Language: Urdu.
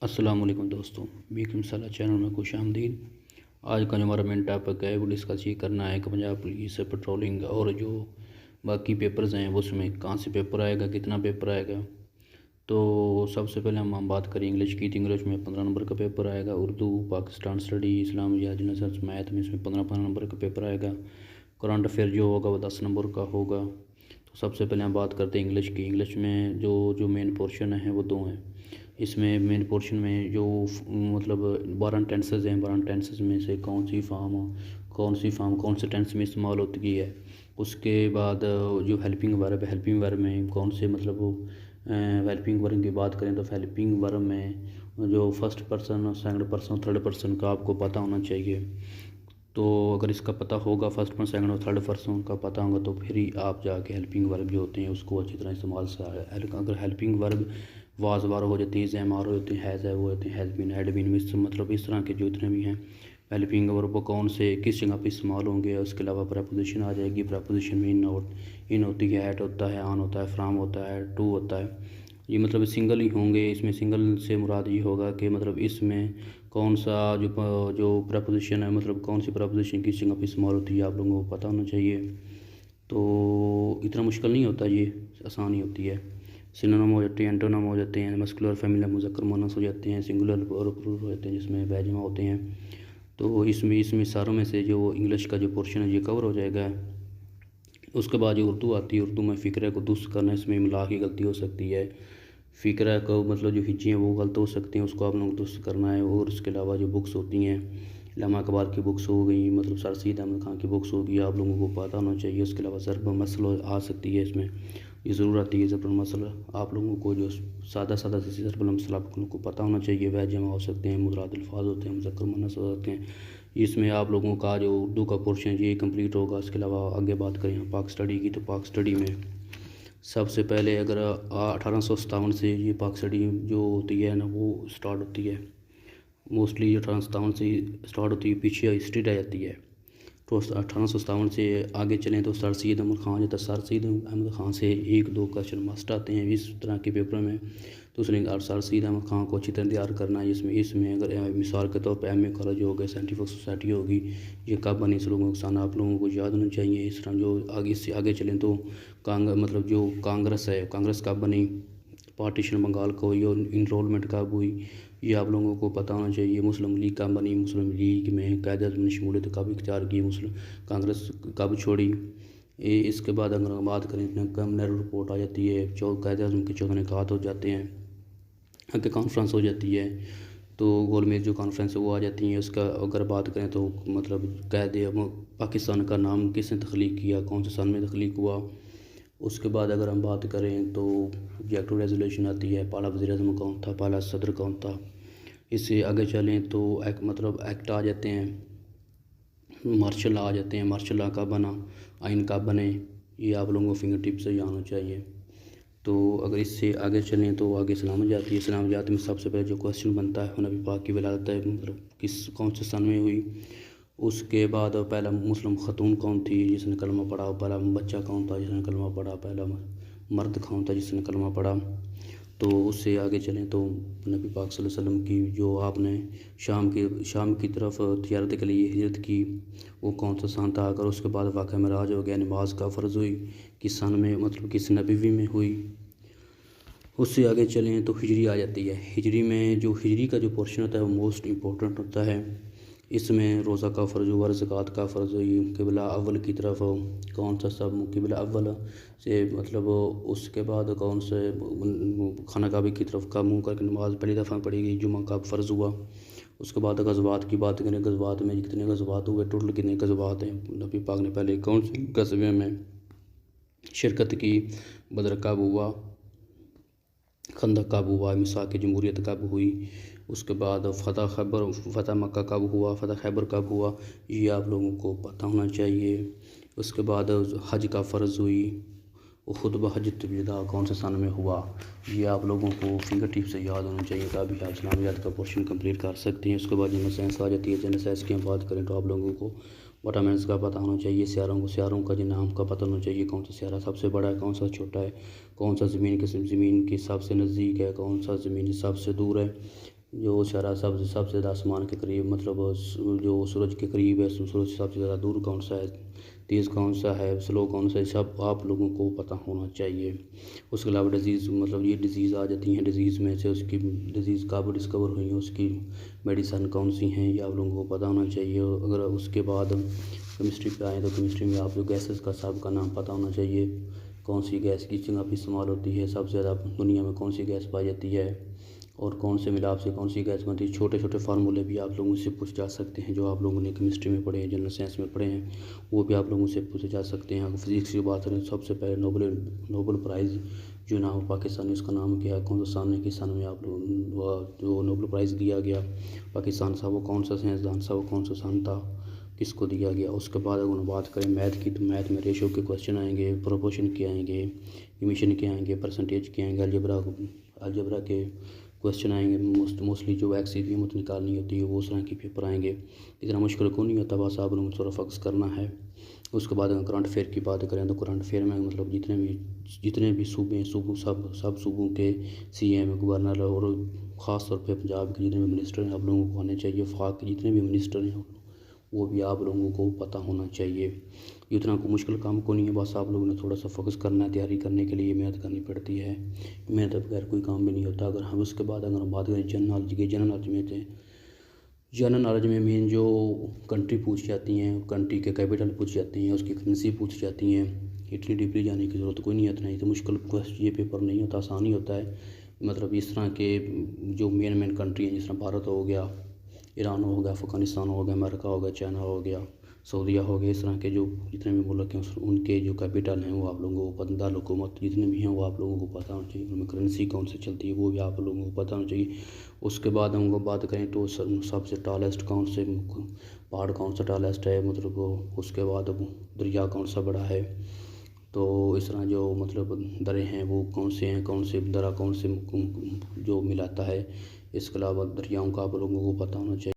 السلام علیکم دوستوں، بیکم صلاح چینل میں خوش آمدید۔ آج کا جو ہمارا مین ٹاپک ہے وہ ڈسکس یہ کرنا ہے کہ پنجاب پولیس پٹرولنگ اور جو باقی پیپرز ہیں اس میں کہاں سے پیپر آئے گا، کتنا پیپر آئے گا۔ تو سب سے پہلے ہم بات کریں انگلش کی، تو انگلش میں 15 نمبر کا پیپر آئے گا، اردو، پاکستان اسٹڈی، اسلام، جنرل سائنس، میتھ میں اس میں 15 نمبر کا پیپر آئے گا۔ کرنٹ افیئر جو ہوگا وہ 10 نمبر کا ہوگا۔ تو سب سے پہلے ہم بات کرتے ہیں انگلش کی۔ انگلش میں جو مین پورشن ہیں وہ دو ہیں۔ اس میں مین پورشن میں جو مطلب 12 ٹینسز ہیں، 12 ٹینسز میں سے کون سی فارم کون سے ٹینس میں استعمال ہوتی ہے۔ اس کے بعد جو ہیلپنگ ورب میں کون سے مطلب ہیلپنگ ورب کی بات کریں تو ہیلپنگ ورب میں جو first person, second person, third person کا آپ کو پتہ ہونا چاہیے۔ تو اگر اس کا پتہ ہوگا، فرسٹ پرسن، سیکنڈ اور تھرڈ پرسن کا پتہ ہوگا تو پھر ہی آپ جا کے ہیلپنگ ورب جو ہوتے ہیں اس کو اچھی طرح استعمال سے اگر ہیلپنگ ورب واز وار ہو جاتی ہے، زیمار ہو جاتے ہیں، ہیز ہے وہ ہوتے ہیں، ہیز بین، ہیڈ بین، مطلب اس طرح کے جو اتنے بھی ہیں ہیلپنگ ورب وہ کون سے کس جگہ پہ استعمال ہوں گے۔ اس کے علاوہ پریپوزیشن آ جائے گی۔ پریپوزیشن میں ان ہوتی ہے، ایٹ ہوتا ہے، آن ہوتا ہے، فرام ہوتا ہے، ٹو ہوتا ہے۔ یہ مطلب سنگل ہی ہوں گے۔ اس میں سنگل سے مراد یہ ہوگا کہ مطلب اس میں کون سا جو پریپوزیشن ہے، مطلب کون سی پریپوزیشن کس جگہ پہ استعمال ہوتی ہے آپ لوگوں کو پتہ ہونا چاہیے۔ تو اتنا مشکل نہیں ہوتا، یہ آسان ہی ہوتی ہے۔ سینونیم ہو جاتے ہیں، اینٹونیم ہو جاتے ہیں، مسکولر فیملی مذکر مؤنث ہو جاتے ہیں، سنگولر اور پلورل ہو جاتے ہیں جس میں بے جمع ہوتے ہیں۔ تو اس میں ساروں میں سے جو انگلش کا جو پورشن ہے یہ کور ہو جائے گا۔ اس کے بعد جو اردو آتی ہے، اردو میں فقرہ کو درست کرنا، اس میں املا کی غلطی ہو سکتی ہے۔ فقرہ کو مطلب جو ہجے ہیں وہ غلط ہو سکتے ہیں، اس کو آپ لوگوں کو درست کرنا ہے۔ اور اس کے علاوہ جو بکس ہوتی ہیں، علامہ اقبال کی بکس ہو گئی، مطلب سر سید احمد خان کی بکس ہوگی، آپ لوگوں کو پتہ ہونا چاہیے۔ اس کے علاوہ ضرب مسل آ سکتی ہے، اس میں یہ ضرور آتی ہے ضرب المثل۔ آپ لوگوں کو جو سادہ سے ضرب المثل آپ لوگوں کو پتہ ہونا چاہیے۔ وہ جمع ہو سکتے ہیں، مضارع الفاظ ہوتے ہیں، مذکر مؤنث ہو سکتے ہیں۔ اس میں آپ لوگوں کا جو اردو کا پورشن یہ کمپلیٹ ہوگا۔ اس کے علاوہ آگے بات کریں پاک اسٹڈی کی، تو پاک اسٹڈی میں سب سے پہلے اگر 1857 سے یہ پاک اسٹڈی جو ہوتی ہے نا وہ اسٹارٹ ہوتی ہے۔ موسٹلی 1857 سے اسٹارٹ ہوتی ہے، پیچھے ہسٹری رہ جاتی ہے۔ تو 1857 سے آگے چلیں تو سر سید احمد خان جو تھا، سر سید احمد خان سے 1-2 کویشچن مسٹ آتے ہیں اس طرح کے پیپر میں۔ تو اس نے سر سید احمد خان کو اچھی طرح تیار کرنا ہے۔ اس میں اگر مثال کے طور پہ ایم اے کالج ہو گیا، سائنٹیفک سوسائٹی ہوگی، یہ کب بنی، اس لوگوں کے آپ لوگوں کو یاد ہونا چاہیے۔ اس طرح جو اس سے آگے چلیں تو مطلب جو کانگریس ہے، کانگریس کب بنی، پارٹیشن بنگال کو، یہ انرولمنٹ کب ہوئی، یہ آپ لوگوں کو پتہ ہونا چاہیے۔ مسلم لیگ کب بنی، مسلم لیگ میں قائد اعظم نے شمولیت کب اختیار کی، کانگریس کب چھوڑی۔ اس کے بعد اگر ہم بات کریں نہرو رپورٹ آ جاتی ہے، قائد اعظم کے 14 نکات ہو جاتے ہیں، کہ کانفرنس ہو جاتی ہے، تو گول میز جو کانفرنس ہے وہ آ جاتی ہیں۔ اس کا اگر بات کریں تو مطلب قائد پاکستان کا نام کس نے تخلیق کیا، کون سے سال میں تخلیق ہوا۔ اس کے بعد اگر ہم بات کریں تو آبجیکٹو ریزولوشن آتی ہے، پہلا وزیر اعظم کون تھا، پہلا صدر کون تھا۔ اس سے آگے چلیں تو مطلب ایکٹ آ جاتے ہیں، مارشل لا آ جاتے ہیں، مارشل لا کب بنا، آئین کب بنے، یہ آپ لوگوں کو فنگر ٹپ سے جاننا چاہیے۔ تو اگر اس سے آگے چلیں تو آگے اسلام جاتی ہے۔ اسلام جات میں سب سے پہلے جو کویشچن بنتا ہے نبی پاک کی ولادت ہے، مطلب کون سے سن میں ہوئی۔ اس کے بعد پہلا مسلم خاتون کون تھی جس نے کلمہ پڑھا، پہلا بچہ کون تھا جس نے کلمہ پڑھا، پہلا مرد کون تھا جس نے کلمہ پڑھا۔ تو اس سے آگے چلیں تو نبی پاک صلی اللہ علیہ وسلم کی جو آپ نے شام کی طرف تجارت کے لیے ہجرت کی وہ کون سا سن تھا۔ اگر اس کے بعد واقعہ معراج ہو گیا، نماز کا فرض ہوئی، کس سن میں مطلب کس نبوی میں ہوئی۔ اس سے آگے چلیں تو ہجری آ جاتی ہے۔ ہجری میں جو ہجری کا جو پورشن ہوتا ہے وہ موسٹ امپورٹنٹ ہوتا ہے۔ اس میں روزہ کا فرض ہوا، زکوٰۃ کا فرض ہوئی، قبلہ اول کی طرف کون سا سب قبلہ اول سے مطلب اس کے بعد کون سے خانہ کعبہ کی طرف کا منہ کر کے نماز پہلی دفعہ پڑھی گئی، جمعہ کا فرض ہوا۔ اس کے بعد غزوات کی بات کریں، غزوات میں کتنے غزوات ہوئے، ٹوٹل کتنے غزوات ہیں، نبی پاک نے پہلے کون سے غزوے میں شرکت کی، بدر کب ہوا، خندق کب ہوا، میثاق جمہوریت کب ہوئی۔ اس کے بعد فتح مکہ کب ہوا، فتح خیبر کب ہوا، یہ آپ لوگوں کو پتہ ہونا چاہیے۔ اس کے بعد حج کا فرض ہوئی، خطبہ حجۃ الوداع کون سے سن میں ہوا، یہ آپ لوگوں کو فنگر ٹپ سے یاد ہونا چاہیے، تبھی آپ اسلامیات کا پورشن کمپلیٹ کر سکتے ہیں۔ اس کے بعد جنرل سائنس آ جاتی ہے۔ جنرل سائنس کی ہم بات کریں تو آپ لوگوں کو وٹامنس کا پتہ ہونا چاہیے، سیاروں کا جو نام کا پتہ ہونا چاہیے، کون سا سیارہ سب سے بڑا ہے، کون سا چھوٹا ہے، کون سا زمین کے سب سے نزدیک ہے، کون سا زمین سب سے دور ہے۔ جو اشارہ سب سے زیادہ آسمان کے قریب مطلب جو سورج کے قریب ہے، سورج سے سب سے زیادہ دور کون سا ہے، تیز کون سا ہے، سلو کون سا ہے، سب آپ لوگوں کو پتہ ہونا چاہیے۔ اس کے علاوہ ڈیزیز مطلب یہ ڈیزیز آ جاتی ہیں، ڈیزیز میں سے اس کی ڈیزیز کب ڈسکور ہوئی ہیں، اس کی میڈیسن کون سی ہیں، یہ آپ لوگوں کو پتہ ہونا چاہیے۔ اگر اس کے بعد کیمسٹری پہ آئیں تو کیمسٹری میں آپ کو گیسز کا سب کا نام پتہ ہونا چاہیے، کون سی گیس کس جگہ پہ استعمال ہوتی ہے، سب سے زیادہ دنیا میں کون سی گیس پائی جاتی ہے، اور کون سے ملاپ سے کون سی گیس بنتی ہے۔ چھوٹے چھوٹے فارمولے بھی آپ لوگوں سے پوچھ جا سکتے ہیں، جو آپ لوگوں نے کیمسٹری میں پڑھے ہیں، جنرل سائنس میں پڑھے ہیں، وہ بھی آپ لوگوں سے پوچھے جا سکتے ہیں۔ اگر فزکس کی بات کریں، سب سے پہلے نوبل پرائز جو نام پاکستان میں اس کا نام کیا ہے، کون سا سال کے سن میں آپ لوگ جو نوبل پرائز دیا گیا پاکستان سے، وہ کون سا سائنسدان تھا، وہ کون سا سن تھا، کس کو دیا گیا۔ اس کے بعد اگر بات کریں میتھ کی، تو میتھ میں ریشو کے کوسچن آئیں گے، پروپورشن کے آئیں گے، ایمیشن کے آئیں گے، پرسنٹیج کے آئیں گے، الجبرا کے کوسچن آئیں گے۔ موسٹلی جو ایکس کی قیمت نکالنی ہوتی ہے وہ اس طرح کے پیپر آئیں گے۔ اتنا مشکل کو نہیں ہوتا، بس آپ لوگوں کو تھوڑا فوکس کرنا ہے۔ اس کے بعد اگر کرنٹ افیئر کی بات کریں تو کرنٹ افیئر میں مطلب جتنے بھی صوبے سب صوبوں کے سی ایم، گورنر اور خاص طور پہ پنجاب کے جتنے بھی منسٹر ہیں آپ لوگوں کو آنے چاہیے۔ وفاق کے جتنے بھی منسٹر ہیں وہ بھی آپ لوگوں کو پتہ ہونا چاہیے۔ اتنا کو مشکل کام کو نہیں ہے، بس آپ لوگوں نے تھوڑا سا فوکس کرنا ہے۔ تیاری کرنے کے لیے محنت کرنی پڑتی ہے، محنت بغیر کوئی کام بھی نہیں ہوتا۔ اگر ہم اس کے بعد اگر ہم بات کریں جنرل نالج کی، جنرل نالج میں مین جو کنٹری پوچھ جاتی ہیں، کنٹری کے کیپٹل پوچھ جاتی ہیں، اس کی کرنسی پوچھ جاتی ہیں۔ اتنی ڈیپلی جانے کی ضرورت کوئی نہیں ہے، اتنا ہی تو مشکل یہ پیپر نہیں ہوتا، آسان ہی ہوتا ہے۔ مطلب اس طرح کے جو مین کنٹری ہیں، جس طرح بھارت ہو گیا، ایران ہو گیا، افغانستان ہو گیا، امریکہ ہو گیا، چائنا ہو گیا، سعودیہ ہو گیا، اس طرح کے جو جتنے بھی ملک ہیں ان کے جو کیپٹل ہیں وہ آپ لوگوں کو دارالحکومت جتنے بھی ہیں وہ آپ لوگوں کو پتہ ہونا چاہیے۔ ان میں کرنسی کون سے چلتی ہے وہ بھی آپ لوگوں کو پتہ ہونا چاہیے۔ اس کے بعد ہم کو بات کریں تو سب سے ٹالسٹ کون سے پہاڑ کون سا ٹالسٹ ہے، مطلب اس کے بعد دریا کون سا بڑا ہے، تو اس طرح جو مطلب درے ہیں وہ کون سے ہیں، کون سے درہ کون سے جو ملاتا ہے۔ اس کے علاوہ دریاؤں کا آپ لوگوں کو پتہ ہونا چاہیے۔